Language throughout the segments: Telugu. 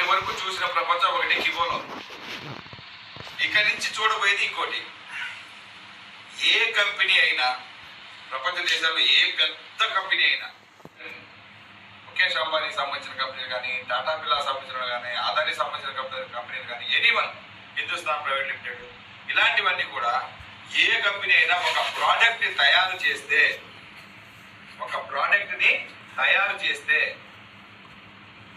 ఇప్పటి వరకు చూసిన ప్రపంచం ఒకటి కిబోలో. ఇక్కడి నుంచి చూడబోయేది ఇంకోటి. ఏ కంపెనీ అయినా ప్రపంచ దేశాల్లో ఏ పెద్ద కంపెనీ అయినా, ముఖేష్ అంబానీకి సంబంధించిన కంపెనీలు కానీ, టాటా బిర్లా సంబంధించిన కానీ, అదానికి సంబంధించిన కంపెనీలు కానీ, ఎనీవన్, హిందుస్థాన్ ప్రైవేట్ లిమిటెడ్, ఇలాంటివన్నీ కూడా ఏ కంపెనీ అయినా ఒక ప్రోడక్ట్ ని తయారు చేస్తే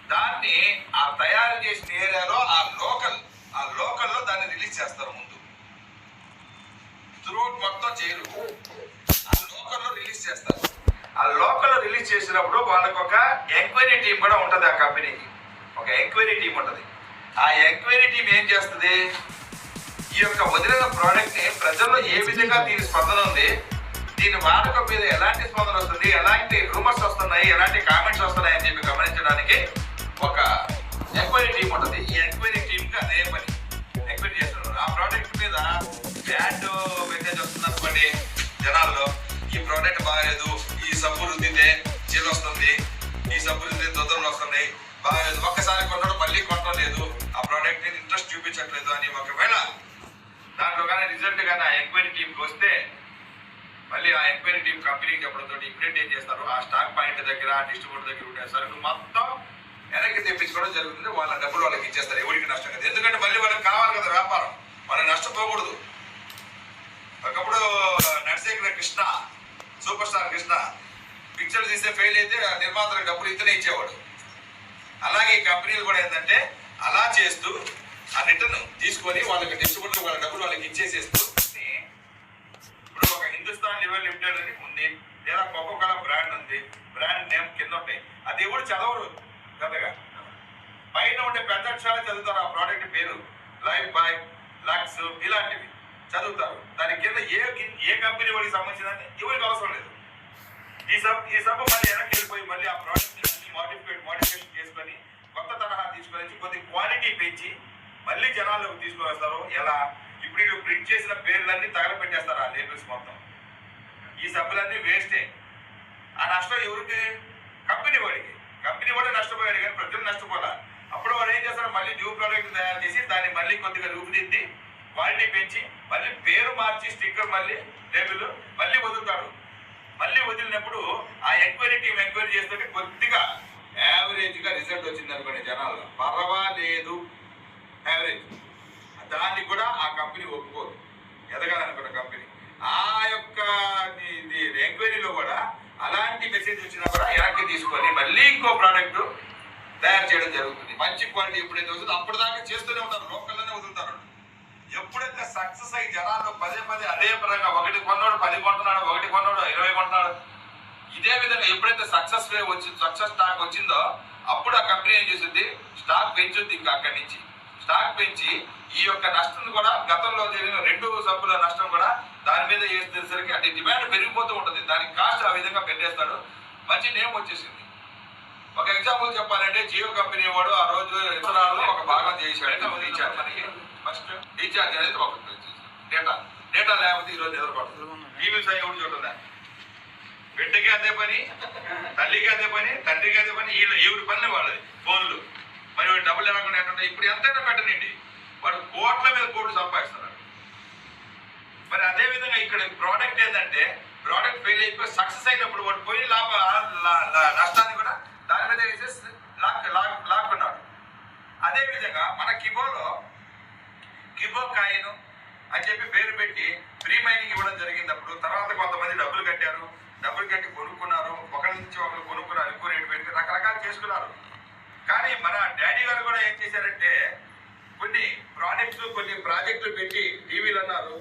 దాన్ని ఆ తయారు చేసిన ఏరియాలో ఆ లోకల్లో దాన్ని రిలీజ్ చేస్తారు. ముందు త్రూఅవుట్ మొత్తం చేయరు, ఆ లోకల్లో రిలీజ్ చేస్తారు. ఆ లోకల్లో రిలీజ్ చేసినప్పుడు వాళ్ళకి ఒక ఎంక్వైరీ టీం కూడా ఉంటుంది. ఆ కంపెనీకి ఒక ఎంక్వైరీ టీం ఉంటుంది. ఆ ఎంక్వైరీ టీం ఏం చేస్తుంది, ఈ యొక్క వదిలిన ప్రోడక్ట్ ని ప్రజల్లో ఏ విధంగా దీని స్పందన ఉంది, దీని వాడకం మీద ఎలాంటి స్పందన వస్తుంది, ఎలాంటి రూమర్స్ వస్తున్నాయి, ఎలాంటి కామెంట్స్ వస్తున్నాయి అని చెప్పి గమనించడానికి ఒక ఎంక్వైరీ టీం ఉంటుంది. ఈ ఎంక్వైరీ టీంకి అదే పని, ఎంక్వైరీ చేస్తున్నారు. ఆ ప్రోడక్ట్ మీద బ్యాడ్ మెసేజ్ వస్తుంది అనుకోండి జనాల్లో, ఈ ప్రోడక్ట్ బాగాలేదు, ఈ సబ్బు రుద్దితే చీలు వస్తుంది, ఈ సబ్బు రుద్దితే దొద్దలు వస్తున్నాయి, బాగాలేదు, ఒక్కసారి కొన్నాడు మళ్ళీ కొనడం లేదు, ఆ ప్రోడక్ట్ ని ఇంట్రెస్ట్ చూపించట్లేదు అని ఒకవేళ దాంట్లో కానీ రిజల్ట్ కానీ ఆ ఎంక్వైరీ టీంకి వస్తే, మళ్ళీ ఆ ఎంక్వైరీ టీం కంపెనీకి చెప్పడంతో ఇప్పుడేట్ ఏం చేస్తారు, ఆ స్టాక్ పాయింట్ దగ్గర, ఆ డిస్ట్రిబ్యూటర్ దగ్గర ఉండే సరుకు మొత్తం వెనక్కి తెప్పించుకోవడం జరుగుతుంది. వాళ్ళ డబ్బులు వాళ్ళకి ఇచ్చేస్తారు, ఎవరికి నష్టం కదా. ఎందుకంటే మళ్ళీ వాళ్ళకి కావాలి కదా వ్యాపారం, వాళ్ళకి నష్టపోకూడదు. ఒకప్పుడు నర్సేకర Krishna, super star Krishna picture తీస్తే ఫెయిల్ అయితే నిర్మాతలకు డబ్బులు ఇతనే ఇచ్చేవాడు. అలాగే ఈ కంపెనీలు కూడా ఏంటంటే అలా చేస్తూ ఆ రిటర్న్ తీసుకొని వాళ్ళకి డిస్ట్రిబ్యూటర్ వాళ్ళ డబ్బులు వాళ్ళకి ఇచ్చేసేస్తూ, ఇప్పుడు ఒక హిందుస్థాన్ లివర్ లిమిటెడ్ అని ఉంది, లేదా కోకోకోలా బ్రాండ్ ఉంది, బ్రాండ్ నేమ్ కింద ఉంటాయి. అది ఎవరు చదవరు పెద్దగా, పైన ఉండే పెద్ద అక్షరాలు చదువుతారు. ఆ ప్రోడక్ట్ పేరు లైఫ్ బాయ్, లక్స్ ఇలాంటివి చదువుతారు. దాని కింద ఏ కంపెనీ వాడికి సంబంధించిందని ఎవరికి అవసరం లేదు. ఈ సబ్బు మళ్ళీ వెనక్కి వెళ్ళిపోయి మళ్ళీ ఆ ప్రోడక్ట్ మోడిఫికేషన్ చేసుకొని కొత్త తరహా తీసుకొని కొద్ది క్వాలిటీ పెంచి మళ్ళీ జనాల్లోకి తీసుకువస్తారు. ఎలా, ఇప్పుడు వీళ్ళు ప్రింట్ చేసిన పేర్లన్నీ తగలపెట్టేస్తారు ఆ లేబుల్స్ మొత్తం. ఈ సబ్బులన్నీ వేస్టే. ఆ నష్టం ఎవరికి, కంపెనీ వాడే నష్టపోయాడు, కానీ ప్రజలు నష్టపోలే. అప్పుడు వాడు ఏం చేస్తారు, మళ్ళీ న్యూ ప్రోడక్ట్ తయారు చేసి దాన్ని మళ్ళీ కొద్దిగా రూపుదిద్ది క్వాలిటీ పెంచి మళ్ళీ పేరు మార్చి స్టిక్కర్ మళ్ళీ లేబుల్ మళ్ళీ వదులుతాడు. మళ్ళీ వదిలినప్పుడు ఆ ఎంక్వైరీ టీం ఎంక్వైరీ చేస్తుంటే కొద్దిగా యావరేజ్ గా రిజల్ట్ వచ్చింది అనుకోండి, జనాల్లో పర్వాలేదు యావరేజ్, దాన్ని కూడా ఆ కంపెనీ ఒప్పుకోదు, ఎదగాలనుకున్న కంపెనీ. ఆ యొక్క ఎంక్వైరీలో కూడా అలాంటి మెసేజ్ వచ్చినా కూడా వెనక్కి తీసుకొని మళ్ళీ ఇంకో ప్రోడక్ట్ తయారు చేయడం జరుగుతుంది. మంచి క్వాలిటీ ఎప్పుడైతే వస్తుందో అప్పుడు దాకా చేస్తూనే ఉంటారు, లోకల్లోనే వదులుతారు. ఎప్పుడైతే సక్సెస్ అయ్యి జనాల్లో పదే అదే పరంగా ఒకటి కొన్నాడు 10 కొంటున్నాడు, ఒకటి కొన్నాడు 20 కొంటున్నాడు, ఇదే విధంగా ఎప్పుడైతే సక్సెస్ స్టాక్ వచ్చిందో అప్పుడు ఆ కంపెనీ ఏం చేస్తుంది, స్టాక్ పెంచుద్ది. ఇంకా అక్కడి నుంచి స్టాక్ పెంచి ఈ యొక్క నష్టం కూడా, గతంలో జరిగిన 2 సబ్బుల నష్టం కూడా దాని మీద వేసేసరికి అంటే డిమాండ్ పెరిగిపోతూ ఉంటుంది. దానికి కాస్ట్ ఆ విధంగా పెట్టేస్తాడు, మంచి నేమ్ వచ్చేసింది. ఒక ఎగ్జాంపుల్ చెప్పాలంటే జియో కంపెనీ వాడు ఆ రోజు ఇతరాల్లో ఒక భాగం చేశాడు. రీఛార్జ్ మనకి ఫస్ట్ రీఛార్జ్ అనేది ఒక డేటా లేకపోతే ఈరోజు ఎదుర్కొంటుంది. టీవీ సై ఎవరు చూడదా, బిడ్డకి అదే పని, తల్లికి అదే పని, తండ్రికి అదే పని, ఎవరి పని వాళ్ళది ఫోన్లు. మరి వాడు డబ్బులు లేకుండా ఏంటంటే ఇప్పుడు ఎంతైనా పెట్టనండి, వాడు కోట్ల మీద కోట్లు సంపాదిస్తున్నాడు. మరి అదే విధంగా ఇక్కడ ప్రోడక్ట్ ఏంటంటే ప్రోడక్ట్ ఫెయిల్ అయిపోయి సక్సెస్ అయినప్పుడు వాడు పోయి నష్టాన్ని కూడా దాని మీద వేసేసి లాక్కున్నాడు. అదే విధంగా మన కిబో కాయిన్ అని చెప్పి పేరు పెట్టి ఫ్రీ మైనింగ్ ఇవ్వడం జరిగినప్పుడు తర్వాత కొంతమంది డబ్బులు కట్టి కొనుక్కున్నారు, ఒకరి నుంచి ఒకరు కొనుక్కున్నారు, ఎక్కువ రేటు పెట్టి రకరకాలు చేసుకున్నారు. కానీ మన డాడీ గారు కూడా ఏం చేశారంటే కొన్ని ప్రోడక్ట్స్, కొన్ని ప్రాజెక్టులు పెట్టి టీవీలు అన్నారు,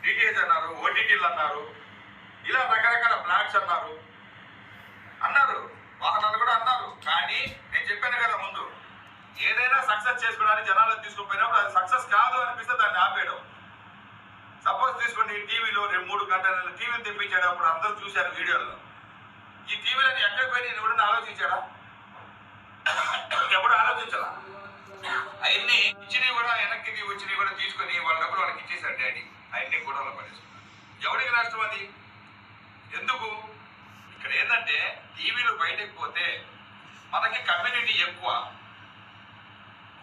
డిటిహెచ్ అన్నారు, ఓటీటీలు అన్నారు, ఇలా రకరకాల ప్లాట్స్ అన్నారు, వాహనాలు కూడా అన్నారు. కానీ నేను చెప్పాను కదా ముందు, ఏదైనా సక్సెస్ చేసుకోవడానికి జనాలను తీసుకుపోయినప్పుడు అది సక్సెస్ కాదు అనిపిస్తే దాన్ని ఆపేయడం. సపోజ్ తీసుకోండి, టీవీలో 3 గంటల టీవీలు తెప్పించేటప్పుడు అందరూ చూశారు వీడియోలో. ఈ టీవీలని ఎక్కడికి పోయి నేను ఎవరైనా ఆలోచించాడా? ఎప్పుడు ఆలోచించాలా? అవన్నీ ఇచ్చినవి కూడా వెనక్కి వచ్చినవి కూడా తీసుకొని వాళ్ళ డబ్బులు వాళ్ళకి ఇచ్చేశారు డాడీ. అవన్నీ గొడవలు పడేసుకున్నారు. ఎవరికి నష్టం అది? ఎందుకు? ఇక్కడ ఏంటంటే టీవీలు బయటకు పోతే మనకి కమ్యూనిటీ ఎక్కువ,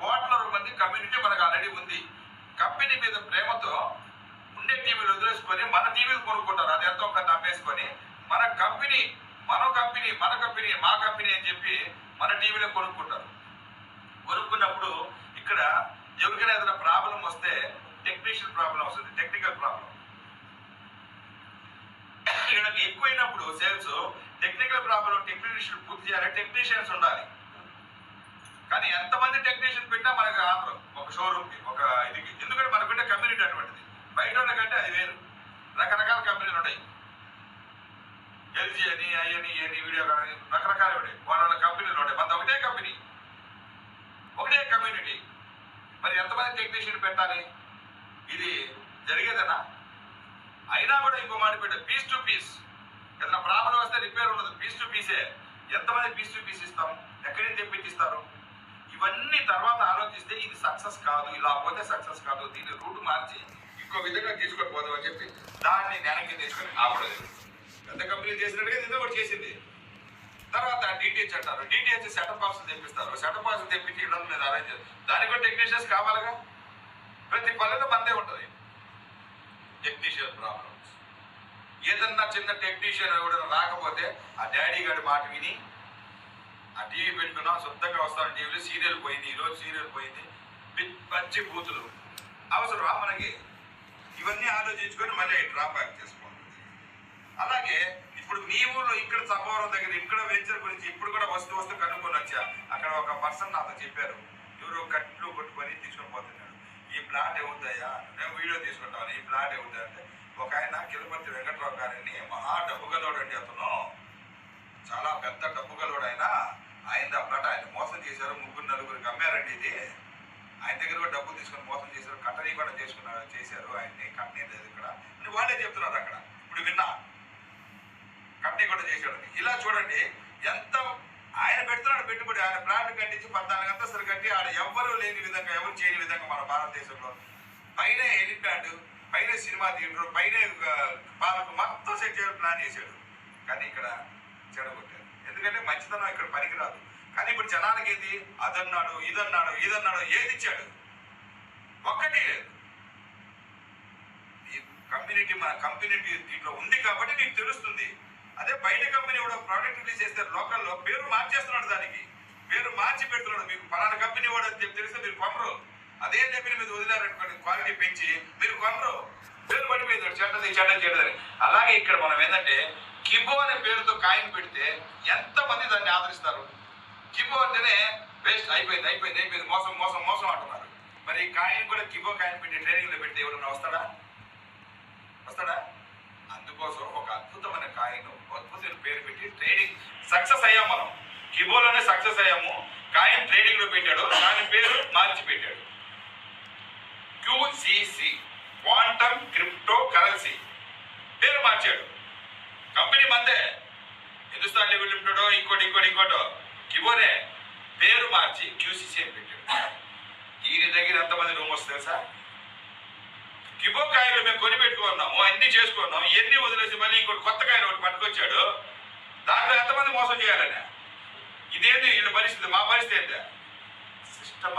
కోట్ల మంది కమ్యూనిటీ మనకు ఆల్రెడీ ఉంది. కంపెనీ మీద ప్రేమతో ఉండే టీవీలు వదిలేసుకొని మన టీవీలు కొనుక్కుంటారు. అది ఎంతో కొంత అమ్మేసుకొని మన కంపెనీ మా కంపెనీ అని చెప్పి మన టీవీలో కొనుక్కుంటారు. కొనుక్కున్నప్పుడు ఇక్కడ ఎవరికైనా ఏదైనా ప్రాబ్లం వస్తే టెక్నీషియన్ ప్రాబ్లం వస్తుంది, టెక్నికల్ ప్రాబ్లం. వీళ్ళకి ఎక్కువైనప్పుడు సేల్స్ టెక్నికల్ ప్రాబ్లం టెక్నీషియన్ పూర్తి చేయాలి, టెక్నీషియన్స్ ఉండాలి. కానీ ఎంతమంది టెక్నీషియన్ పెట్టినా మనకు ఆంధ్రం ఒక షోరూమ్కి ఒక ఇదికి, ఎందుకంటే మనకుంటే కమ్యూనిటీ అటువంటిది. బయట వాళ్ళకంటే అది వేరు. రకరకాల కంపెనీలు ఉన్నాయి, ఎల్జీ అని అని వీడియో కానీ రకరకాలు ఉంటాయి. వాళ్ళ కంపెనీలు ఉంటాయి. మన ఒకటే కంపెనీ, ఒకటే కమ్యూనిటీ. మరి ఎంతమంది టెక్నీషియన్ పెట్టాలి? ఇది జరిగేదేనా? అయినా కూడా ఇంకో మాట పెట్టారు, పీస్ టు పీస్. ఏదైనా ప్రాబ్లం వస్తే రిపేర్ ఉండదు, పీస్ టు పీసే. ఎంతమంది పీస్ టు పీస్ ఇస్తాం? ఎక్కడి నుంచి తెప్పించిస్తారు? ఇవన్నీ తర్వాత ఆలోచిస్తే ఇది సక్సెస్ కాదు, ఇలా పోతే సక్సెస్ కాదు, దీన్ని రూట్ మార్చి ఇంకో విధంగా తీసుకొని పోదాం అని చెప్పి దాన్ని వెనక్కి తీసుకొని ఆపడలేదు. పెద్ద కంపెనీలు చేసినట్టుగా ఇది కూడా చేసింది. తర్వాత డిటిహెచ్ అంటారు, డిటిహెచ్ సెటప్ బాక్స్ తెప్పిస్తారు. సెటప్ బాక్స్ తెప్పించి ఇవ్వడం మీద అరేంజ్ చేస్తారు. దానికి కూడా టెక్నీషియన్స్ కావాలిగా. ప్రతి పల్లెలో మందే ఉంటుంది టెక్నీషియన్ ప్రాబ్లమ్స్. ఏదన్నా చిన్న టెక్నీషియన్ ఎవడన్నా రాకపోతే ఆ డాడీ గారి మాట విని ఆ టీవీ పెట్టుకున్నాం, శుద్ధంగా వస్తాను టీవీలో సీరియల్ పోయింది, ఈరోజు సీరియల్ పోయింది, పచ్చి బూతులు అవసరమా మనకి? ఇవన్నీ ఆలోచించుకొని మళ్ళీ డ్రాప్ బ్యాక్ చేసుకోండి. అలాగే ఇప్పుడు మీ ఊళ్ళో ఇక్కడ సభవరం దగ్గర ఇక్కడ వెంచర్ గురించి ఇప్పుడు కూడా వస్తూ కనుక్కొని వచ్చా. అక్కడ ఒక పర్సన్ నాతో చెప్పారు, ఎవరో కట్లు కొట్టుకొని తీసుకొని పోతున్నాడు. ఈ ప్లాట్ ఏమవుతాయా, మేము వీడియో తీసుకుంటామని, ఈ ప్లాట్ ఏమవుతాయి అంటే ఒక ఆయన కిలపర్తి వెంకట్రావు గారిని మహా డబ్బుగలోడు అండి, అతను చాలా పెద్ద డబ్బుగలోడు. ఆయన ప్లాట్ ఆయన మోసం చేశారు, 3-4 అమ్మారండి. ఇది ఆయన దగ్గర కూడా డబ్బులు తీసుకొని మోసం చేశారు, కట్టనీ కూడా చేశారు ఆయన్ని. కట్టనీ లేదు ఇక్కడ అని వాళ్ళే చెప్తున్నారు. అక్కడ ఇప్పుడు విన్నా కట్టనీ కూడా చేశాడని. ఇలా చూడండి ఎంత ఆయన పెడుతున్నాడు పెట్టుబడి. ఆయన ప్లాట్ కట్టించి 14 అంతస్తులు కట్టి ఆడ ఎవరు లేని విధంగా, ఎవరు చేయని విధంగా మన భారతదేశంలో పైన హెలిప్యాడ్, పైన సినిమా థియేటర్, పైన పాలకు మొత్తం సెట్ చేయాలని ప్లాన్ చేశాడు. కానీ ఇక్కడ చెడగొట్టారు. ఎందుకంటే మంచితనం ఇక్కడ పనికిరాదు. కానీ ఇప్పుడు జనాలకి ఏది అదన్నాడు, ఇదన్నాడు, ఏది ఇచ్చాడు? ఒక్కటి లేదు. ఈ కమ్యూనిటీ మన కమ్యూనిటీ దీంట్లో ఉంది కాబట్టి నీకు తెలుస్తుంది. అదే బయట కంపెనీ కూడా ప్రోడక్ట్ రిలీజ్ చేస్తే లోకల్లో పేరు మార్చేస్తున్నాడు, దానికి పేరు మార్చి పెడుతున్నాడు. మీకు పలానా కంపెనీ కూడా తెలిస్తే మీరు కొనరు. అదే కంపెనీ మీద వదిలేరనుకోండి, క్వాలిటీ పెంచి మీరు కొనరు, పేరు పడిపోయింది చెడ్డది. అలాగే ఇక్కడ మనం ఏంటంటే కిబో అనే పేరుతో కాయిన్ పెడితే ఎంతమంది దాన్ని ఆదరిస్తారు? కిబో అంటేనే వేస్ట్, అయిపోయింది, మోసం అంటున్నారు. మరి కాయిన్ కూడా కిబో కాయిన్ పెట్టి ట్రైనింగ్ లో పెడితే ఎవరన్నా వస్తాడా? అందుకోసం ఒక అద్భుతమైన కాయిన్, అద్భుతమైన పేరు పెట్టి ట్రేడింగ్ సక్సెస్ అయ్యాం. మనం కిబోలోనే సక్సెస్ అయ్యాము. కాయిన్ ట్రేడింగ్ లో పెట్టాడు, దాని పేరు మార్చి పెట్టాడు QCC, క్వాంటమ్ క్రిప్టో కరెన్సీ పేరు మార్చాడు. కంపెనీ మందే, హిందుస్థాన్ లెవెల్ లిమిటెడో ఇంకోటో, కిబోనే పేరు మార్చి QCC అని పెట్టాడు. ఈయన దగ్గర ఎంతమంది రూమర్స్ తెలుసా? కిబో కాయలు మేము కొని పెట్టుకున్నాము, అన్ని చేసుకున్నాము, ఇవన్నీ వదిలేసి మళ్ళీ ఇంకోటి కొత్త కాయలు ఒకటి పట్టుకొచ్చాడు. దాంట్లో ఎంతమంది మోసం చేయాలని? ఇదేంటి వీళ్ళ పరిస్థితి? మా పరిస్థితి ఏంటి? సిస్టమ్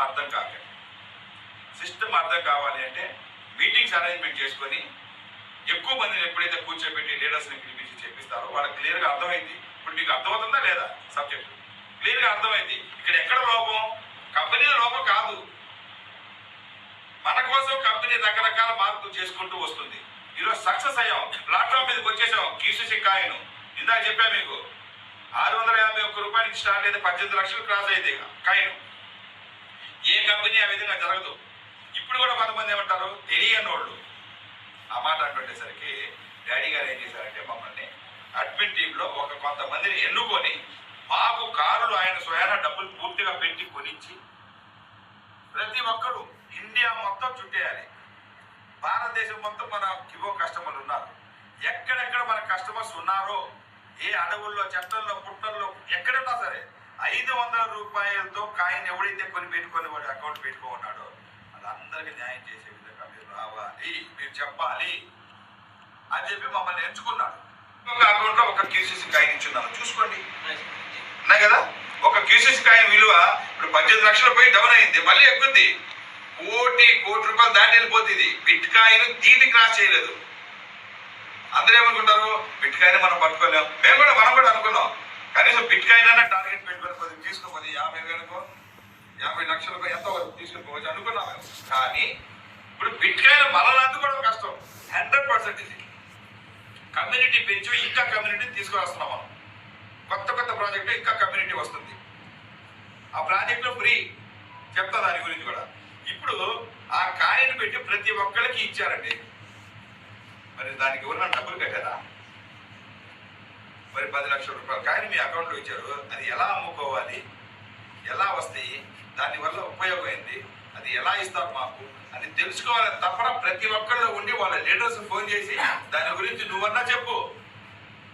అర్థం కావాలి అంటే మీటింగ్స్ అరేంజ్మెంట్ చేసుకొని ఎక్కువ మందిని ఎప్పుడైతే కూర్చోబెట్టి లీడర్స్ని పిలిపించి చెప్పిస్తారో వాళ్ళకి క్లియర్గా అర్థమైంది. ఇప్పుడు మీకు అర్థమవుతుందా లేదా? సబ్జెక్ట్ క్లియర్గా అర్థమైంది. ఇక్కడ ఎక్కడ లోపం? కంపెనీల లోపం కాదు. మన కోసం కంపెనీ రకరకాల మార్పులు చేసుకుంటూ వస్తుంది. ఈరోజు సక్సెస్ అయ్యాం, ప్లాట్ఫామ్ మీదకి వచ్చేసాం. QCC కాయిన్ ఇందాక చెప్పా మీకు, 651 రూపాయలకి స్టార్ట్ అయితే 18 లక్షలు క్రాస్ అయింది కాయిన్. ఏ కంపెనీ ఆ విధంగా జరగదు. ఇప్పుడు కూడా కొంతమంది ఏమంటారు, తెలియని వాళ్ళు ఆ మాట అంటుండేసరికి డాడీ గారు ఏం చేశారంటే మమ్మల్ని అడ్మిన్ టీంలో కొంతమందిని ఎన్నుకొని మాకు కారులు ఆయన స్వయాన డబ్బులు పూర్తిగా పెట్టి కొనిచ్చి ప్రతి ఒక్కరు ఇండియా మొత్తం చుట్టేయాలి. భారతదేశం మొత్తం మన కిబో కస్టమర్లు ఉన్నారు. ఎక్కడెక్కడ మన కస్టమర్స్ ఉన్నారో, ఏ అడవుల్లో, చెట్లల్లో, పుట్టల్లో ఎక్కడున్నా సరే 500 రూపాయలతో కాయిన్ ఎవడైతే కొని పెట్టుకొని వాడి అకౌంట్ పెట్టుకున్నాడో వాళ్ళందరికీ న్యాయం చేసే విధంగా మీరు రావాలి, మీరు చెప్పాలి అని చెప్పి మమ్మల్ని ఎంచుకున్నాడు. ఒక అకౌంట్లో ఒక QCC కాయిన్ ఇచ్చున్నాను, చూసుకోండి. ఉన్నాయి కదా. ఒక క్యూసెస్ కాయిన్ విలువ ఇప్పుడు 18 లక్షలు పోయి డౌన్ అయింది, మళ్ళీ ఎక్కుద్ది. కోటి రూపాయలు దాటి వెళ్ళిపోతుంది. బిట్ కాయిన్ దీన్ని క్రాస్ చేయలేదు. అందరూ ఏమనుకుంటారు, బిట్ కాయిన్ మనం పట్టుకోలేం. మనం కూడా అనుకున్నాం. కనీసం బిట్ కాయిన్ అన్న టార్గెట్ పెట్టుకోకపోతే తీసుకోపోతే 50,000కో 50 లక్షలకో ఎంత వరకు తీసుకోవచ్చు అనుకున్నాం. కానీ ఇప్పుడు బిట్ కాయిన్ మనల్ని అందుకోవడం కష్టం. 100% ఇది కమ్యూనిటీ పెంచు, ఇంకా కమ్యూనిటీని తీసుకువస్తున్నాం మనం. కొత్త ప్రాజెక్టు ఇంకా కమ్యూనిటీ వస్తుంది. ఆ ప్రాజెక్టులో ఫ్రీ చెప్తా దాని గురించి కూడా. ఇప్పుడు ఆ కాయిన్ పెట్టి ప్రతి ఒక్కరికి ఇచ్చారండి. మరి దానికి ఎవరైనా డబ్బులు కట్టారా? మరి 10 లక్షల రూపాయలు కాయిన్ మీ అకౌంట్లో ఇచ్చారు. అది ఎలా అమ్ముకోవాలి, ఎలా వస్తాయి, దానివల్ల ఉపయోగం ఏంటి, అది ఎలా ఇస్తారు మాకు అని తెలుసుకోవాలని తప్పన ప్రతి ఒక్కరిలో ఉండి వాళ్ళ లీడర్స్ ఫోన్ చేసి దాని గురించి నువ్వన్నా చెప్పు,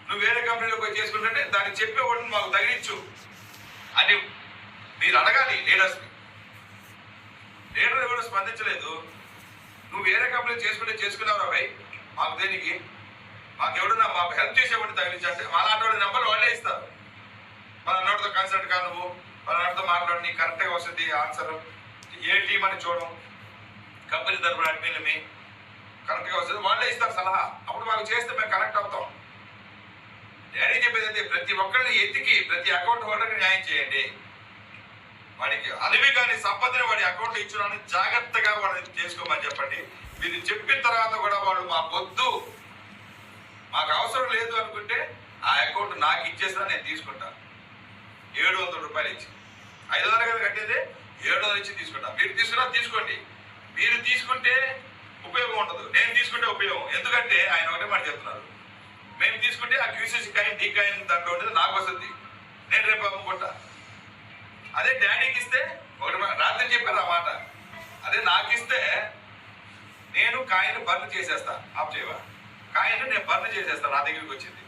నువ్వు వేరే కంపెనీలో పోయి చేసుకుంటే దానికి చెప్పేవాడిని మాకు తగిలించు అని మీరు అడగాలి లీడర్స్ని. లీడర్ ఎవరు స్పందించలేదు. నువ్వు వేరే కంపెనీ చేసుకున్నావు భయ్, మాకు దేనికి, మాకు ఎవడన్నా మాకు హెల్ప్ చేసేవాడిని తగిలించంటే అలాంటి నెంబర్ వాళ్ళే ఇస్తారు. మన అన్నోటితో కన్సల్ట్ కా, నువ్వు మన అన్నతో మాట్లాడి నీకు కరెక్ట్గా వస్తుంది ఆన్సర్. ఏ టీం అని చూడడం, కంపెనీ తరపున అడ్మిన్లమి కరెక్ట్గా వస్తుంది, వాళ్ళే ఇస్తారు సలహా. అప్పుడు మాకు చేస్తే మేము కనెక్ట్ అవుతాం. డాడీ చెప్పేది అయితే ప్రతి ఒక్కరిని ఎత్తికి ప్రతి అకౌంట్ హోల్డర్కి న్యాయం చేయండి. వాడికి అలివి కానీ సంపదని వాడి అకౌంట్లో ఇచ్చున్నాను జాగ్రత్తగా వాడిని చేసుకోమని చెప్పండి. మీరు చెప్పిన తర్వాత కూడా వాళ్ళు మాకొద్దు, మాకు అవసరం లేదు అనుకుంటే ఆ అకౌంట్ నాకు ఇచ్చేసినా నేను తీసుకుంటాను. 700 రూపాయలు ఇచ్చి 500 కదా కట్టేదే, 700 ఇచ్చి తీసుకుంటా. మీరు తీసుకున్నా తీసుకోండి. మీరు తీసుకుంటే ఉపయోగం ఉండదు, నేను తీసుకుంటే ఉపయోగం. ఎందుకంటే ఆయన ఒకటే మాట చెప్తున్నారు, మేము తీసుకుంటే ఆ క్యూసీసీ కాయిన్ డీ కాయిన్ దాంట్లో ఉండేది నాకు వస్తుంది, నేను రేపు అమ్ముకుంటా. అదే డాడీకి ఇస్తే ఒకటి రాత్రి చెప్పారు ఆ మాట, అదే నాకు ఇస్తే నేను కాయిన్ బర్న్ చేసేస్తా. ఆఫ్ చేయవా? కాయిన్ నేను బర్న్ చేసేస్తాను. నా దగ్గరికి వచ్చింది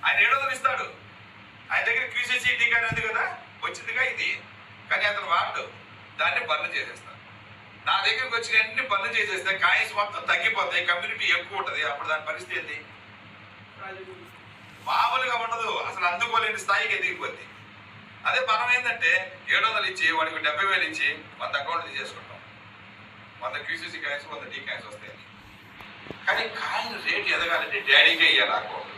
ఆయన 700 ఇస్తాడు. ఆయన దగ్గర క్యూసీసీ డీ కాయిన్ ఉంది కదా, వచ్చిందిగా ఇది, కానీ అతను వాడు దాన్ని బర్న్ చేసేస్తాను. నా దగ్గరికి వచ్చిన అన్ని బర్న్ చేసేస్తే కాయిన్స్ మొత్తం తగ్గిపోతాయి, కమ్యూనిటీ ఎక్కువ ఉంటుంది. అప్పుడు దాని పరిస్థితి ఏంటి? మామూలుగా ఉండదు, అసలు అందుకోలేని స్థాయికి ఎదిగిపోద్ది. అదే మనం ఏంటంటే 700 ఇచ్చి వాడికి 70,000 ఇచ్చి 100 అకౌంట్ తీసేసుకుంటాం. 100 క్యూసీసీ కాయిన్స్ 100 డీ కాయిన్స్ వస్తాయి. కానీ కాయిన్ రేట్ ఎదగాలంటే డాడీకే ఇవ్వాలి అకౌంట్.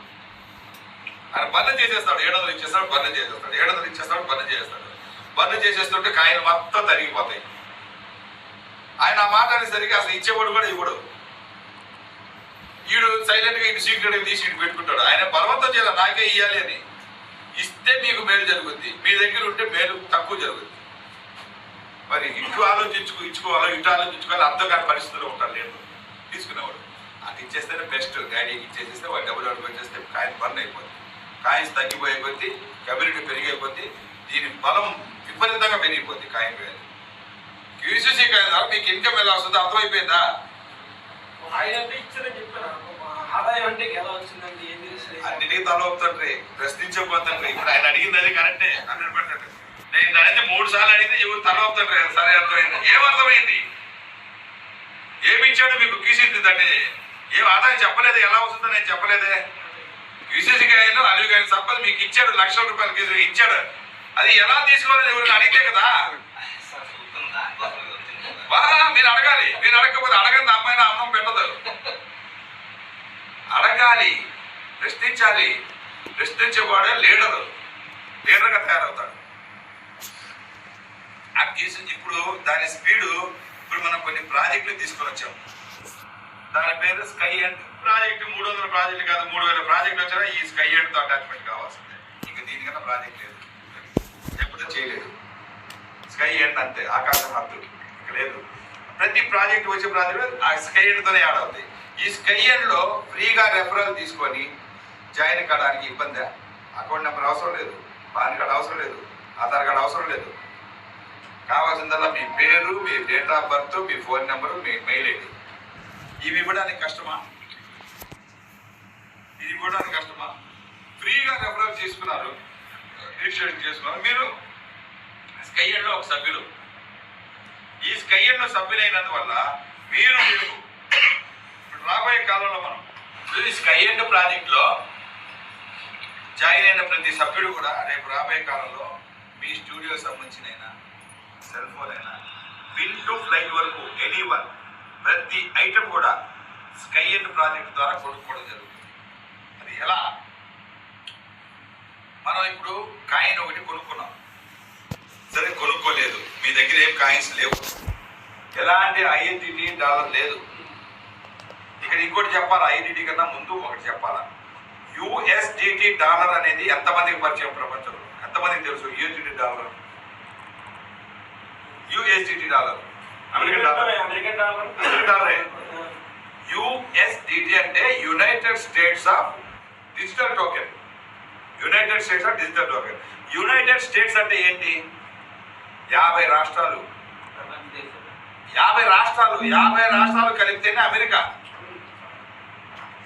ఆయన బర్న్ చేసేస్తాడు, 700 ఇచ్చేస్తాడు, బర్న్ చేసేస్తాడు, 700 ఇచ్చేస్తాడు, బర్న్ చేసేస్తాడు. బర్న్ చేసేస్తుంటే కాయిన్ మొత్తం తరిగిపోతాయి. ఆయన ఆ మాట అనేసరికి అసలు ఇచ్చేవాడు కూడా ఇవ్వడు. వీడు సైలెంట్గా ఇటు సీక్రెట్గా తీసి ఇటు పెట్టుకుంటాడు. ఆయన బలవంతం చేయాలి నాకే ఇవ్వాలి అని. ఇస్తే మీకు మేలు జరుగుద్ది, మీ దగ్గర ఉంటే మేలు తక్కువ జరుగుద్ది. మరి ఇటు ఇచ్చుకోవాలో ఇటు ఆలోచించుకోవాలి అర్థం కాని పరిస్థితుల్లో ఉంటారు లేదు తీసుకునేవాడు. అది ఇచ్చేస్తేనే బెస్ట్. డాడీకి ఇచ్చేసేస్తే వాడు డబ్బులు అడుగు వచ్చేస్తే కాయిన్ బర్న్ అయిపోద్ది. కాయిన్స్ తగ్గిపోయే కొద్దీ కమ్యూనిటీ పెరిగే కొద్దీ దీని బలం విపరీతంగా పెరిగిపోద్ది. కాయిన్ వేరు క్యూసీసీ కాయిన్ ద్వారా మీకు ఇన్కమ్ ఎలా వస్తుందో అర్థమైపోయిందా? అన్నిటికీ తలవుతుండ్రి, ప్రశ్నించకపోతుండ్రి. ఇప్పుడు ఆయన అడిగింది అది కరెక్టే 100%. నేను దానికి 3 సార్లు అడిగితే ఎవరు తలవుతుండ్రి. సరే అర్థమైంది. ఏమర్థమైంది? ఏమి ఇచ్చాడు మీకు క్యూసీసీ? అంటే ఏం ఆదాయం చెప్పలేదు, ఎలా వస్తుందో నేను చెప్పలేదే. క్యూసీసీ కాయలు అలివి కాయలు సంపద మీకు ఇచ్చాడు, లక్షల రూపాయల కేజీ ఇచ్చాడు. అది ఎలా తీసుకోవాలని ఎవరికి అడిగితే కదా. మీరు అడగాలి. మీరు అడగకపోతే అడగండి, అమ్మాయిని అన్నం పెట్టదు. అడగాలి, ప్రశ్నించాలి. ప్రశ్నించేవాడే లీడర్గా తయారవుతాడు. ఇప్పుడు దాని స్పీడు, ఇప్పుడు మనం కొన్ని ప్రాజెక్టులు తీసుకొని వచ్చాం. దాని పేరు స్కై అండ్ ప్రాజెక్టు. 300 ప్రాజెక్టులు కాదు, 3000 ప్రాజెక్టులు వచ్చినా ఈ స్కై అండ్తో అటాచ్మెంట్ కావాల్సిందే. ఇంకా దీనికన్నా ప్రాజెక్ట్ లేదు, ఎప్పుడు చేయలేదు. స్కై అండ్ అంతే, ఆకాశం హద్దు ఇంకా లేదు. ప్రతి ప్రాజెక్టు వచ్చే ప్రాజెక్టు ఆ స్కై అండ్తోనే యాడ్ అవుతాయి. ఈ స్కై అండ్లో ఫ్రీగా రెఫరల్ తీసుకొని జాయిన్ కావడానికి ఇబ్బంది. అకౌంట్ నెంబర్ అవసరం లేదు, పాన్ కార్డ్ అవసరం లేదు, ఆధార్ కార్డ్ అవసరం లేదు. కావాల్సిందల్లా మీ పేరు, మీ డేట్ ఆఫ్ బర్త్, మీ ఫోన్ నెంబరు, మీ మెయిల్ ఐడి. ఇవి ఇవ్వడానికి కష్టమా? ఇది ఇవ్వడానికి కష్టమా? ఫ్రీగా రెఫరల్ చేసుకున్నారు, రిజిస్ట్రేషన్ చేసుకున్నారు. మీరు స్కై అండ్లో ఒక సభ్యులు. ఈ స్కై అండ్లో సభ్యులైనందువల్ల మీరు ఇప్పుడు రాబోయే కాలంలో మనం ఈ స్కై అండ్ ప్రాజెక్ట్లో జాయిన్ అయిన ప్రతి సభ్యుడు కూడా రేపు రాబోయే కాలంలో మీ స్టూడియో సంబంధించిన సెల్ ఫోన్ అయినా విన్ టు ఫ్లైట్ వరకు ఎనీవన్ ప్రతి ఐటమ్ కూడా స్కై అండ్ ప్రాజెక్ట్ ద్వారా కొనుక్కోవడం జరుగుతుంది. అది ఎలా? మనం ఇప్పుడు కాయిన్ ఒకటి కొనుక్కున్నాం, సరే కొనుక్కోలేదు, మీ దగ్గర ఏం కాయిన్స్ లేవు, ఎలాంటి ఐఎన్టీటీ డాలర్ లేదు. ఇక్కడ ఇంకోటి చెప్పాలా, ఐఎన్టీటీ కన్నా ముందు ఒకటి చెప్పాలా. యుఎస్డిటి డాలర్ అనేది ఎంతమందికి పరిచయం ప్రపంచంలో? ఎంతమందికి తెలుసు USDT dollar? USDT dollar American dollar. USDT అంటే United States of digital token. United States of digital token. United States అంటే ఏంటి? 50 రాష్ట్రాలు. 50 రాష్ట్రాలు కలిపితేనే అమెరికా.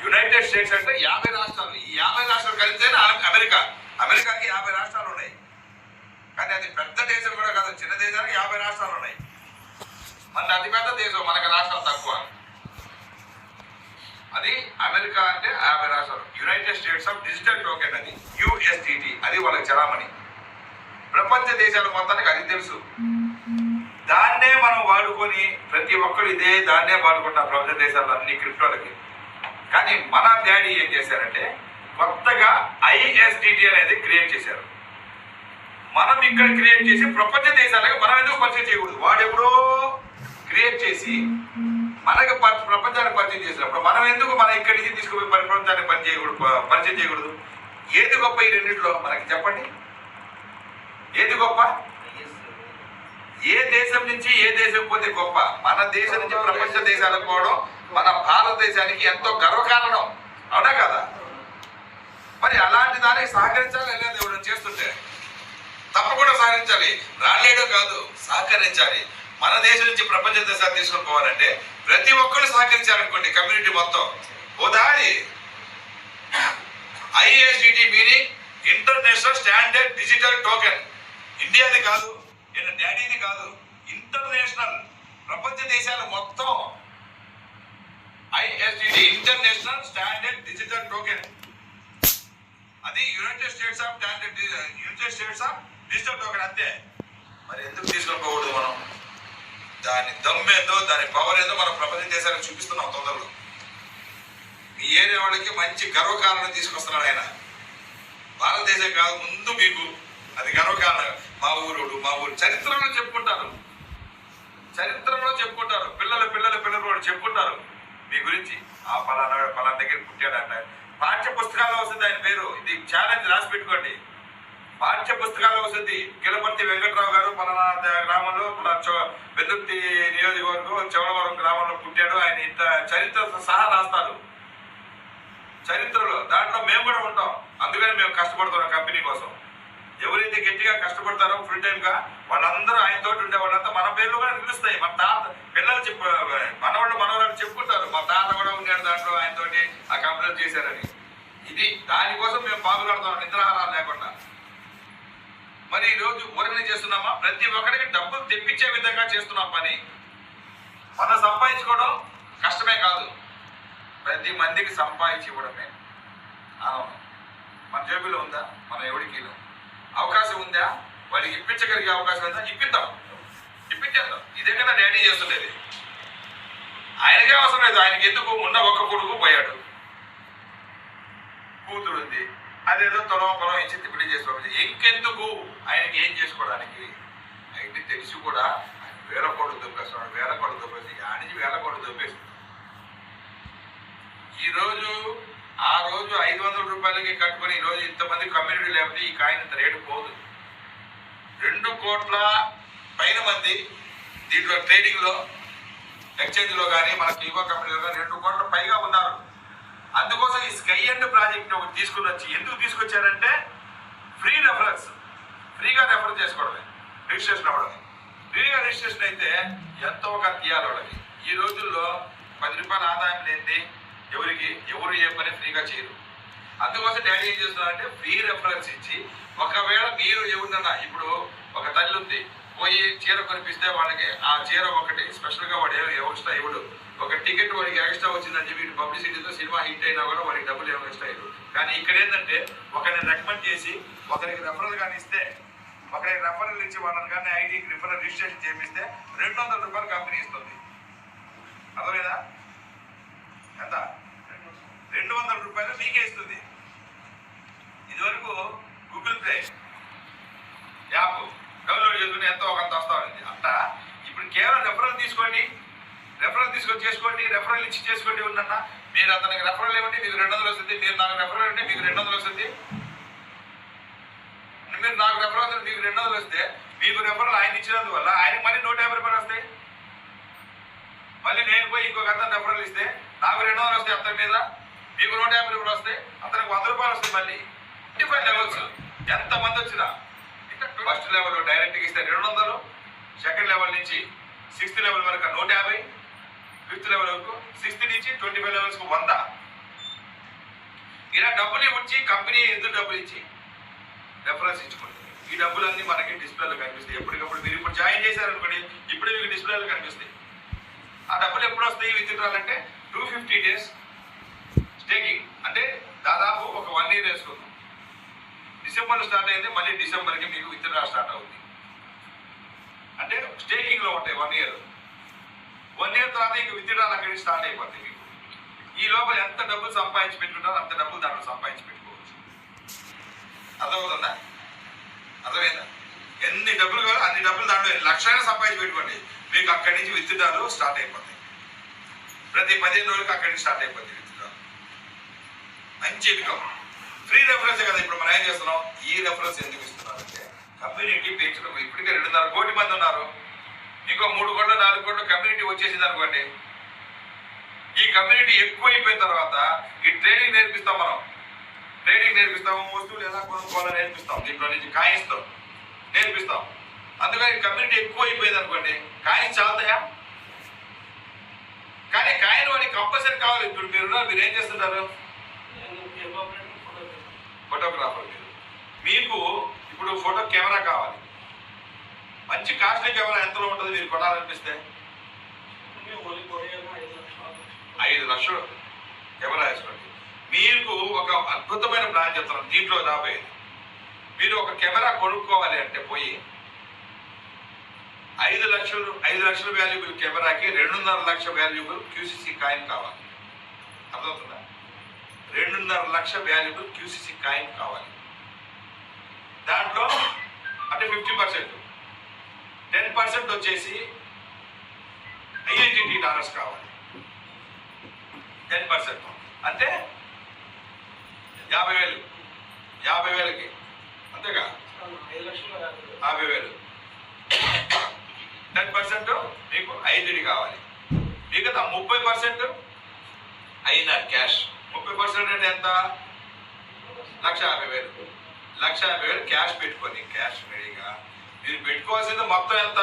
యునైటెడ్ స్టేట్స్ అంటే 50 రాష్ట్రాలు. ఈ 50 రాష్ట్రాలు కలిపితేనే అమెరికా. అమెరికాకి 50 రాష్ట్రాలు ఉన్నాయి, కానీ అది పెద్ద దేశం కూడా కాదు, చిన్న దేశానికి 50 రాష్ట్రాలు ఉన్నాయి. మన అతిపెద్ద దేశం, మనకి రాష్ట్రాలు తక్కువ. అది అమెరికా అంటే 50 రాష్ట్రాలు. United States of digital token అది యుఎస్డిటి. అది వాళ్ళకి చలామణి. ప్రపంచ దేశాల మొత్తానికి అది తెలుసు. దాన్నే మనం వాడుకొని ప్రతి ఒక్కరు దాన్నే వాడుకుంటాం ప్రపంచ దేశాల్లో అన్ని క్రిప్టోలకి. కానీ మన డాడీ ఏం చేశారంటే కొత్తగా ఐఎస్డిటి అనేది క్రియేట్ చేశారు. మనం ఇక్కడ క్రియేట్ చేసి ప్రపంచ దేశాలకు మనం ఎందుకు పరిచయం చేయకూడదు? వాడు ఎప్పుడో క్రియేట్ చేసి మనకి ప్రపంచానికి పరిచయం చేసినప్పుడు మనం ఎందుకు మన ఇక్కడి నుంచి తీసుకుపోయి ప్రపంచానికి పరిచయం చేయకూడదు? ఏది గొప్ప ఈ రెండింటిలో మనకి చెప్పండి, ఏది గొప్ప? ఏ దేశం నుంచి ఏ దేశం పోతే గొప్ప? మన దేశం నుంచి ప్రపంచ దేశాలకు పోవడం మన భారతదేశానికి ఎంతో గర్వకారణం, అవునా కదా? మరి అలాంటి దానికి సహకరించాలి లేదా? ఎవరు చేస్తుంటే తప్పకుండా సహకరించాలి. రాలేడు కాదు, సహకరించాలి. మన దేశం నుంచి ప్రపంచ దేశాలు తీసుకొని పోవాలంటే ప్రతి ఒక్కరు సహకరించాలనుకోండి, కమ్యూనిటీ మొత్తం. ఓదారి ISDT meaning international standard digital token. ఇండియాది కాదు, నేను డాడీది కాదు, ఇంటర్నేషనల్ ప్రపంచ దేశాలు మొత్తం ISDT international standard digital token. అది United States of digital token అంతే. మరి ఎందుకు తీసుకొని పోకూడదు? మనం దాని దమ్మేందో దాని పవర్ ఏందో మనం ప్రపంచ దేశాలకు చూపిస్తున్నాం తొందరలో. మీ ఏరియా వాళ్ళకి మంచి గర్వకారణం తీసుకొస్తున్నాడు ఆయన. భారతదేశం కాదు, ముందు మీకు అది గర్వకారణం. మా ఊరు చరిత్రలో చెప్పుకుంటారు, పిల్లలు కూడా చెప్పుకుంటారు మీ గురించి. ఆ పలానా దగ్గర పుట్టాడంట. పాఠ్య పుస్తకాల్లో వస్తుంది ఆయన పేరు. ఇది ఛాలెంజ్, రాసి పెట్టుకోండి. పాఠ్య పుస్తకాల్లో వస్తుంది. కిలపర్తి వెంకట్రావు గారు పలానా గ్రామంలో వెల్లుర్తి నియోజకవర్గం చవడవరం గ్రామంలో పుట్టాడు. ఆయన ఇంత చరిత్ర సహా రాస్తారు చరిత్రలో. దాంట్లో మేము కూడా ఉంటాం. అందుకని మేము కష్టపడుతున్నాం కంపెనీ కోసం. ఎవరైతే గట్టిగా కష్టపడతారో ఫుల్ టైం గా వాళ్ళందరూ ఆయనతో ఉండే వాళ్ళంతా మన పేర్లు కూడా నిలుస్తాయి. మన తాత పిల్లలు మనవాళ్ళు చెప్పుకుంటారు, మా తాత కూడా ఉన్నాడు దాంట్లో, ఆయనతోటి ఆ కంపెనీలు చేశారని. ఇది దానికోసం మేము పాల్గొడతాం నిద్రాహారాలు లేకుండా. మరి ఈ రోజు ఊరకనే చేస్తున్నామా? ప్రతి ఒక్కరికి డబ్బులు తెప్పించే విధంగా చేస్తున్నాం పని. మనం సంపాదించుకోవడం కష్టమే కాదు, ప్రతి మందికి సంపాదించి ఇవ్వడమే ఆనందం. మన జేబులో ఉందా? మనం ఎవరికి అవకాశం ఉందా? వాడికి ఇప్పించగలిగే అవకాశం ఉందా? ఇప్పించేద్దాం. ఇదే కదా డాడీ చేస్తుండేది. ఆయనకే అవసరం లేదు. ఆయనకి ఎందుకు? ఉన్న ఒక్క కొడుకు పోయాడు, కూతురు ఉంది, అదేదో పొలం ఇచ్చి తిప్పిడి చేసుకోవాలి. ఇంకెందుకు ఆయనకి? ఏం చేసుకోవడానికి? ఆయనకి తెలిసి కూడా ఆయన 1000 కోట్లు దొబ్బేస్తున్నాడు. 1000 కోట్లు దొబ్బేసి ఆడిచి 1000 కోట్లు దొబ్బేస్తుంది. ఆ రోజు 500 రూపాయలకి కట్టుకొని ఈ రోజు ఇంతమంది కమ్యూనిటీ లేకపోతే ఈ కాయిన్ ఇంత రేటు పోదు. 2 కోట్ల పైన మంది దీంట్లో ట్రేడింగ్ లో, ఎక్స్చేంజ్ లో కానీ మనకి యువ కంపెనీలో కానీ 2 కోట్ల పైగా ఉన్నారు. అందుకోసం ఈ స్కై అండ్ ప్రాజెక్ట్ ఒకటి తీసుకుని వచ్చి ఎందుకు తీసుకొచ్చారంటే ఫ్రీ రెఫరెన్స్, ఫ్రీగా రెఫర్ చేసుకోవడమే, రిజిస్ట్రేషన్ అవ్వడమే. ఫ్రీగా రిజిస్ట్రేషన్ అయితే ఎంతో ఒక తీయాలి వాళ్ళకి. ఈ రోజుల్లో 10 రూపాయల ఆదాయం లేనిది ఎవరు ఏ పని ఫ్రీగా చేయరు. అందుకోసం డాడీ ఏం చేస్తున్నారంటే ఫ్రీ రెఫరెన్స్ ఇచ్చి, ఒకవేళ మీరు ఎవరినన్నా ఇప్పుడు ఒక తల్లి ఉంది, పోయి చీర కొనిపిస్తే వాళ్ళకి ఆ చీర ఒకటి స్పెషల్గా వాడు ఎక్స్ట్రా ఇవ్వడు. ఒక టికెట్ వాడికి ఎక్స్ట్రా వచ్చిందని చెప్పి వీటి పబ్లిసిటీతో సినిమా హిట్ అయినా కూడా వాడికి డబ్బులు ఏమో ఎక్స్ట్రా ఇవ్వడు. కానీ ఇక్కడ ఏంటంటే ఒకరిని రికమెండ్ చేసి ఒకరికి రెఫరల్ కానీ ఇస్తే, ఒకరికి రెఫరల్ ఇచ్చి వాళ్ళని కానీ ఐడికి రిఫరల్ రిజిస్ట్రేషన్ చేపిస్తే 200 రూపాయలు కంపెనీ ఇస్తుంది. అర్థమైనా? ఎంత? 200 రూపాయలు మీకే ఇస్తుంది. ఇదివరకు గూగుల్ ప్లే యాప్ డౌన్లోడ్ చేసుకుని ఎంతో ఒకంత వస్తా ఉంది. అట్టా ఇప్పుడు కేవలం రెఫరల్ తీసుకోండి, రెఫరల్ తీసుకొని చేసుకోండి, రెఫరల్ ఇచ్చి చేసుకోండి ఉందన్న. మీరు అతనికి రెఫరల్ ఇవ్వండి, మీకు 200 వస్తుంది. మీరు నాకు రెఫరల్ ఇవ్వండి, మీకు 200 వస్తుంది. మీరు నాకు రెఫరల్ మీకు 200 వస్తే మీకు రెఫరల్ ఆయన ఇచ్చినందువల్ల ఆయనకి మళ్ళీ 150 రూపాయలు వస్తాయి. మళ్ళీ నేను పోయి ఇంకొక అతను రెఫరల్ ఇస్తే నాకు 200 వస్తాయి అతని మీద, మీకు 150 రూపాయలు వస్తాయి, అతనికి 100 రూపాయలు వస్తాయి. మళ్ళీ 25 లెవెల్స్ ఎంతమంది వచ్చినా ఫస్ట్ లెవెల్ డైరెక్ట్గా ఇస్తే 200, సెకండ్ లెవెల్ నుంచి 6th లెవెల్ వరకు 150, 5th లెవెల్ వరకు 6th నుంచి 25 లెవెల్స్కు 100. ఇలా డబ్బులు ఇచ్చి కంపెనీ ఎందుకు డబ్బులు ఇచ్చి రెఫరెన్స్ ఇచ్చుకోండి. ఈ డబ్బులన్నీ మనకి డిస్ప్లేలో కనిపిస్తాయి. ఎప్పటికప్పుడు మీరు ఇప్పుడు జాయిన్ చేశారనుకోండి, ఇప్పుడే మీకు డిస్ప్లేలో కనిపిస్తాయి. ఆ డబ్బులు ఎప్పుడు వస్తాయి విత్డ్రాల్ అంటే 250 days స్టేకింగ్, అంటే దాదాపు ఒక 1 year వేసుకుందాం. డిసెంబర్లో స్టార్ట్ అయింది, మళ్ళీ డిసెంబర్కి మీకు విత్డ్రా స్టార్ట్ అవుతుంది. అంటే స్టేకింగ్లో ఉంటాయి 1 year. 1 year తర్వాత ఇంక విత్డ్రాల్ అక్కడి నుంచి స్టార్ట్ అయిపోతాయి. మీకు ఈ లోపల ఎంత డబ్బులు సంపాదించి పెట్టుకుంటారో అంత డబ్బులు దాంట్లో సంపాదించి పెట్టుకోవచ్చు. అర్థమవుతుందా? అర్థమైందా? ఎన్ని డబ్బులు కావాలో అన్ని డబ్బులు దాంట్లో 1,00,000 సంపాదించి పెట్టుకోండి. మీకు అక్కడి నుంచి విత్డ్రాలు స్టార్ట్ అయిపోతాయి. ప్రతి 15 రోజులకు అక్కడి నుంచి స్టార్ట్ అయిపోతుంది విత్డ్రాల్. మంచి ఇన్కమ్. ఫ్రీ రెఫరెన్స్ కదా ఇప్పుడు మనం ఏం చేస్తున్నాం. ఈ రెఫరెన్స్ ఎందుకు ఇస్తున్నారంటే కమ్యూనిటీ పెంచడం. ఇప్పటికే 2.5 కోటి మంది ఉన్నారు. ఇంకో 3 కోట్లు 4 కోట్లు కమ్యూనిటీ వచ్చేసింది అనుకోండి. ఈ కమ్యూనిటీ ఎక్కువ అయిపోయిన తర్వాత ఈ ట్రేడింగ్ నేర్పిస్తాం. మనం ట్రేడింగ్ నేర్పిస్తాము, వస్తువులు ఎలా కొనుక్కోవాలో నేర్పిస్తాం, దీంట్లో నుంచి కాయిన్స్తో నేర్పిస్తాం. అందుకని కమ్యూనిటీ ఎక్కువ అయిపోయింది అనుకోండి, కాయిన్స్ చాలుతాయా? కానీ కాయిన్ వాడికి కంపల్సరీ కావాలి. ఇప్పుడు మీరు ఏం చేస్తుంటారు? ఫోటోగ్రాఫర్. మీకు ఇప్పుడు ఫోటో కెమెరా కావాలి. మంచి కాస్ట్లీ కెమెరా ఎంతలో ఉంటుంది మీరు కొనాలనిపిస్తే? 5 లక్షలు కెమెరా వేసుకోండి. మీకు ఒక అద్భుతమైన ప్లాన్ చెప్తాను దీంట్లో రాబోయేది. మీరు ఒక కెమెరా కొనుక్కోవాలి అంటే పోయి 5 లక్షల వాల్యూబుల్ కెమెరాకి 2.5 లక్షల వాల్యూబుల్ QCC కాయిన్ కావాలి. అర్థమవుతుందా? 2.5 లక్షల వాల్యూబుల్ QCC కాయిన్ కావాలి. దాంట్లో అంటే 50%, 10% వచ్చేసి INT డాలర్స్ కావాలి. 10% అంటే 50,000. 50,000కి అంతేగా 50,000. 10% మీకు INT కావాలి. మిగతా 30% INR క్యాష్. 30% అంటే ఎంత? 1,50,000. 1,50,000 క్యాష్ పెట్టుకొని క్యాష్ రెడీగా మీరు పెట్టుకోవాల్సింది మొత్తం ఎంత?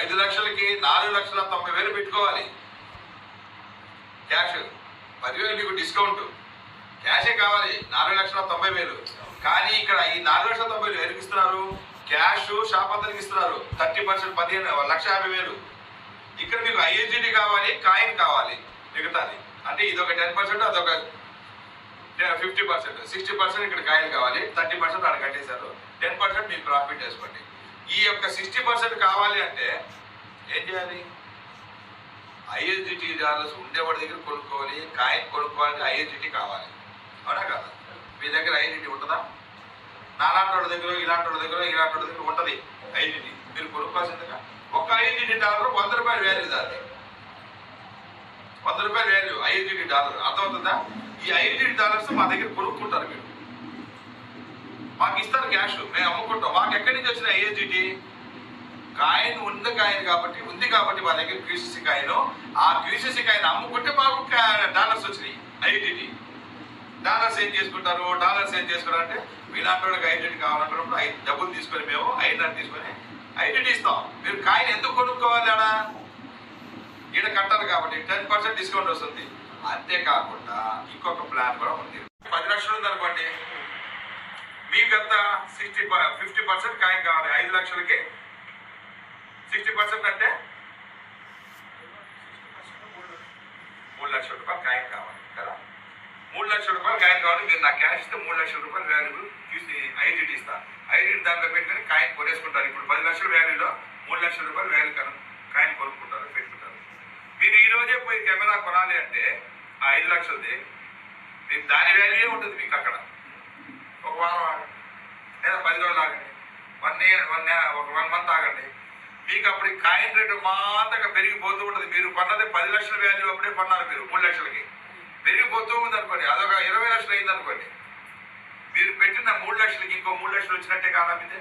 5 లక్షలకి 4,90,000 పెట్టుకోవాలి క్యాష్. 10,000 మీకు డిస్కౌంట్. క్యాషే కావాలి 4,90,000. కానీ ఇక్కడ ఈ 4,90,000 ఎవరికి ఇస్తున్నారు? క్యాష్ షాప్ అందరికి ఇస్తున్నారు. 30% 1,50,000. ఇక్కడ మీకు INT కావాలి, కాయిన్ కావాలి, మిగతాది అంటే ఇదొక 10%, అదొక 50%, 60% ఇక్కడ కాయిన్ కావాలి, 30% అక్కడ కట్టేశారు, 10% మీకు ప్రాఫిట్ వేసుకోండి. ఈ యొక్క 60% కావాలి అంటే ఏం చేయాలి? INT డాలర్స్ ఉండేవాడి దగ్గర కొనుక్కోవాలి. కాయిన్ కొనుక్కోవాలంటే INT కావాలి. అవునా కదా? మీ దగ్గర INT ఉంటుందా? నాలాంటి వాళ్ళ దగ్గర, ఇలాంటి వాళ్ళ దగ్గర, ఇలాంటి వాళ్ళ దగ్గర ఉంటుంది INT. మీరు కొనుక్కోవాల్సిందిగా ఒక INT డాలర్ 100 రూపాయలు వాల్యూ. దాన్ని 100 రూపాయలు వాల్యూ INT డాలర్. అర్థమవుతుందా? ఈ INT డాలర్స్ మా దగ్గర కొనుక్కుంటారు. మీరు మాకు ఇస్తారు క్యాష్, మేము అమ్ముకుంటాం. మాకు ఎక్కడి నుంచి వచ్చిన INT? కాయిన్ ఉంది, కాయిన్ ఉంది కాబట్టి మా దగ్గర QCC కాయిన్. ఆ QCC కాయిన్ అమ్ముకుంటే మాకు డాలర్స్ వచ్చినాయి. INT డాలర్స్ ఏం చేసుకుంటారు? డాలర్స్ ఏం చేసుకుంటారు అంటే మీలాంటి వాళ్ళకి INT కావాలంటున్నప్పుడు డబ్బులు తీసుకొని మేము INR తీసుకొని INT ఇస్తాం. మీరు కాయిన్ ఎందుకు కొనుక్కోవాలి? ఆడ ఈడ కట్టాలి కాబట్టి 10% డిస్కౌంట్ వస్తుంది. అంతేకాకుండా ఇంకొక ప్లాన్ కూడా ఉంది. 10 లక్షలు ఉంది అనుకోండి, మీకు ఎంత 50% కాయిన్ కావాలి. 5 లక్షలకి 60% అంటే 3 లక్షల రూపాయలు కాయిన్ కావాలి కదా. 3 లక్షల రూపాయలు కాయిన్ కావాలి. మీరు నాకు క్యాష్ ఇస్తే 3 లక్షల రూపాయలు వాల్యూ తీసి ఐడెంటిటీ ఇస్తాను. ఐడెంటిటీ దాంట్లో పెట్టుకొని కాయిన్ కొనేసుకుంటారు. ఇప్పుడు 10 లక్షల వాల్యూలో 3 లక్షల రూపాయలు వాల్యూ కాయిన్ కొనుక్కుంటారు, పెట్టుకుంటారు. మీరు ఈ రోజే పోయి కెమెరా కొనాలి అంటే ఆ 5 లక్షలది మీకు దాని వాల్యూ ఉంటుంది. మీకు అక్కడ ఒక వారం ఆగండి, లేదా 10 రోజులు ఆగండి, 1 మంత్ ఆగండి. మీకు అప్పుడు కాయిన్ రేటు మాత్రంగా పెరిగిపోతూ ఉంటుంది. మీరు కొన్నది 10 లక్షల వాల్యూ అప్పుడే కొన్నారు, మీరు 3 లక్షలకి పెరిగిపోతూ ఉంది అనుకోండి. అదొక 20 లక్షలు అయింది అనుకోండి. మీరు పెట్టిన 3 లక్షలకి ఇంకో 3 లక్షలు వచ్చినట్టే కాదా మీదే.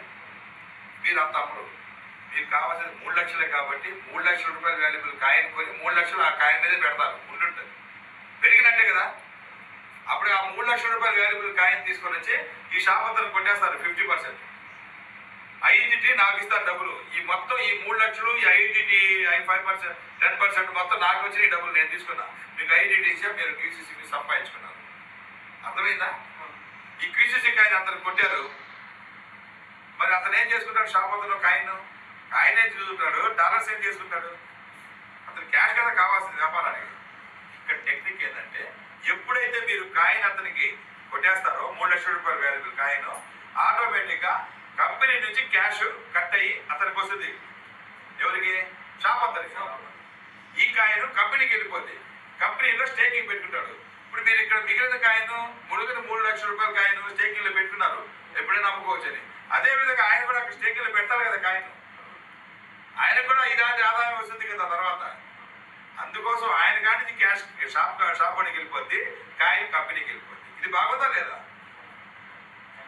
మీరు అంత అప్పుడు మీకు కావాల్సింది 3 లక్షలే కాబట్టి 3 లక్షల రూపాయలు వాల్యూబుల్ కాయిన్ కొని 3 లక్షలు ఆ కాయిన్ మీదే పెడతారు. ఉండుంటుంది, పెరిగినట్టే కదా. అప్పుడు ఆ 3 లక్షల రూపాయలు వాల్యూబుల్ కాయిన్ తీసుకొని వచ్చి ఈ షాప్ అంతా కొట్టేస్తారు. 50% ఐడెంటిటీ నాకు ఇస్తారు డబ్బులు. ఈ మొత్తం ఈ 3 లక్షలు ఈ ఐడెంటిటీ 5% 10% మొత్తం నాకు వచ్చిన ఈ డబ్బులు నేను తీసుకున్నా. మీకు ఐడెంటిటీ ఇచ్చా, మీరు క్యూసీసీ సంపాదించుకున్నారు. అర్థమైందా? ఈ క్యూసీసీ కాయిన్ అతను కొట్టారు. మరి అతను ఏం చేసుకుంటాడు? షాప్ అతను కాయిన్ ఏం చూసుకుంటాడు, డాలర్స్ ఏం చేసుకుంటాడు? అతను క్యాష్ కదా కావాల్సింది వ్యాపారానికి. ఇక్కడ టెక్నిక్ ఏంటంటే ఎప్పుడైతే మీరు కాయిన్ అతనికి కొట్టేస్తారో 3 లక్షల రూపాయల వాల్యూబుల్ కాయిన్, ఆటోమేటిక్గా కంపెనీ నుంచి క్యాష్ కట్ అయ్యి అతనికి వస్తుంది. ఎవరికి? షాప్ అతనికి. ఈ కాయిన్ కంపెనీకి వెళ్ళిపోద్ది. కంపెనీలో స్టేకింగ్ పెట్టుకుంటాడు. ఇప్పుడు మీరు ఇక్కడ మిగిలిన కాయిన్ 3 లక్షల రూపాయల కాయిన్ స్టేకింగ్ లో పెట్టుకున్నారు, ఎప్పుడైనా అమ్ముకోవచ్చని. అదే విధంగా ఆయన కూడా అక్కడ స్టేకింగ్ లో పెట్టాలి కదా కాయిన్. ఆయనకు కూడా ఇలాంటి ఆదాయం వస్తుంది కదా తర్వాత. అందుకోసం ఆయన కాడి క్యాష్ షాప్ వాడికి వెళ్ళిపోద్ది, కాయిన్ కంపెనీకి వెళ్ళిపోద్ది. ఇది బాగుందా లేదా?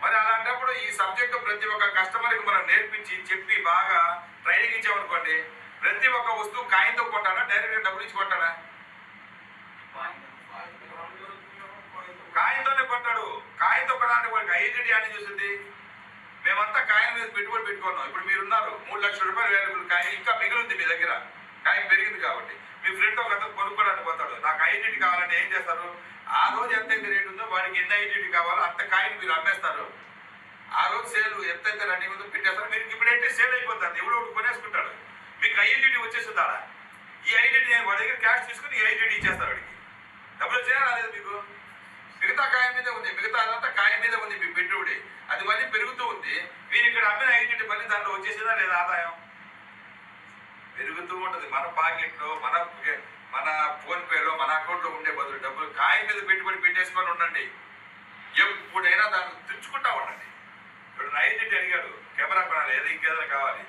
మరి అలాంటప్పుడు ఈ సబ్జెక్టు ప్రతి ఒక్క కస్టమర్కి మనం నేర్పించి చెప్పి బాగా ట్రైనింగ్ ఇచ్చామనుకోండి, ప్రతి ఒక్క వస్తువు కాయిన్తో కొట్టాడా, డైరెక్ట్గా డబ్బులు ఇచ్చి కొట్టాడా? కాయిన్తోనే కొట్టాడు. కాయిన్తో కొనడానికి వాడికి ఐడెంటిటీ అని చూస్తుంది. మేమంతా కాయిన్ మీద పెట్టుబడి పెట్టుకున్నాం. ఇప్పుడు మీరున్నారు, 3 లక్షల రూపాయలు వాల్యూబుల్ కాయిన్ ఇంకా మిగిలింది మీ దగ్గర. కాయిన్ పెరిగింది కాబట్టి మీ ఫ్రెండ్ ఒక అతను కొనుక్కోడానికి పోతాడు. నాకు ఐడెంటిటీ కావాలంటే ఏం చేస్తారు? ఆ రోజు ఎంతైతే రేటు ఉందో వాడికి ఎన్ని ఐడెంటిటీ కావాలో అంత కాయిన్ మీరు అమ్మేస్తారు. ఆ రోజు సేల్ ఎంతైతే రన్నింగ్ ఉందో పెట్టేస్తారు. మీరు ఇప్పుడైతే సేల్ అయిపోతుంది, ఎవడో ఒకటి కొనేసుకుంటాడు. మీకు ఐడెంటిటీ వచ్చేస్తుందా? ఈ ఐడెంటిటీ వాడి దగ్గర క్యాష్ తీసుకుని ఈ ఐడెంటిటీ ఇచ్చేస్తారు వాడికి. డబ్బులు చేయాలి మీకు. మిగతా కాయిన్ మీద ఉంది, మిగతా అదంతా కాయిన్ మీద ఉంది మీ పెట్టుబడి. అది మళ్ళీ పెరుగుతూ ఉంది. మీరు ఇక్కడ అమ్మిన ఐడెంటిటీ మళ్ళీ దాంట్లో వచ్చేసిందా లేదా? ఆదాయం పెరుగుతూ ఉంటుంది. మన పాకెట్లో, మన ఫోన్ పేలో, మన అకౌంట్లో ఉండే బదులు డబ్బులు కాయిన్ మీద పెట్టుబడి పెట్టేసుకొని ఉండండి. ఎప్పుడైనా దాన్ని తెచ్చుకుంటా ఉండండి. ఇప్పుడు ఐడెంటిటీ అడిగాడు, కెమెరా కొనాలి, ఏదో ఇంకేదైనా కావాలి,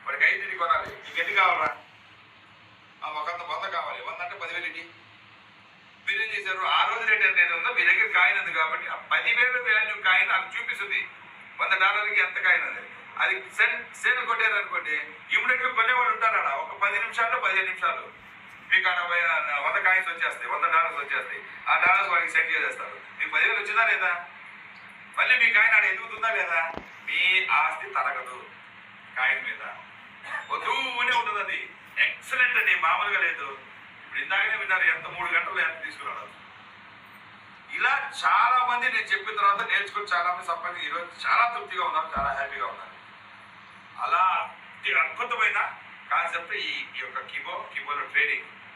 వాడికి ఐడెంటిటీ కొనాలి. ఇంకెన్ని కావాలరా? ఒక 100 కావాలి. 100 అంటే 10,000 ఇంటి. మీరేం చేశారు? ఆ రోజు రేట్ ఎంత ఉందో మీ దగ్గర కాయిన్ ఉంది కాబట్టి ఆ 10,000 వాల్యూ కాయిన్ అది చూపిస్తుంది. $100 ఎంత కాయిన్ ఉంది. అది సేల్ కొట్టారు అనుకోండి, ఇమ్మీడియట్గా కొనేవాళ్ళు ఉంటారు అలా. ఒక 10 నిమిషాల్లో 15 నిమిషాలు మీకు అక్కడ 100 కాయిన్స్ వచ్చేస్తాయి, $100 వచ్చేస్తాయి. ఆ డాలర్స్ వాడికి సెండ్ చేసేస్తారు. మీకు 10,000 వచ్చిందా లేదా? మళ్ళీ మీ కాయిన్ ఆడ ఎదుగుతుందా లేదా? మీ ఆస్తి తరగదు కాయిన్ మీద, వధువునే ఉంటుంది. అది ఎక్సలెంట్ అండి, మామూలుగా లేదు. ఇప్పుడు ఇందాకనే విన్నారు ఎంత 3 గంటలు ఎంత తీసుకురావడం. ఇలా చాలా మంది నేను చెప్పిన తర్వాత నేర్చుకుని చాలా మంది సంపాదించి ఈరోజు చాలా తృప్తిగా ఉన్నారు, చాలా హ్యాపీగా ఉన్నారు. అలా అద్భుతమైన కాన్సెప్ట్ ఈ యొక్క కిబోలో ట్రేడింగ్.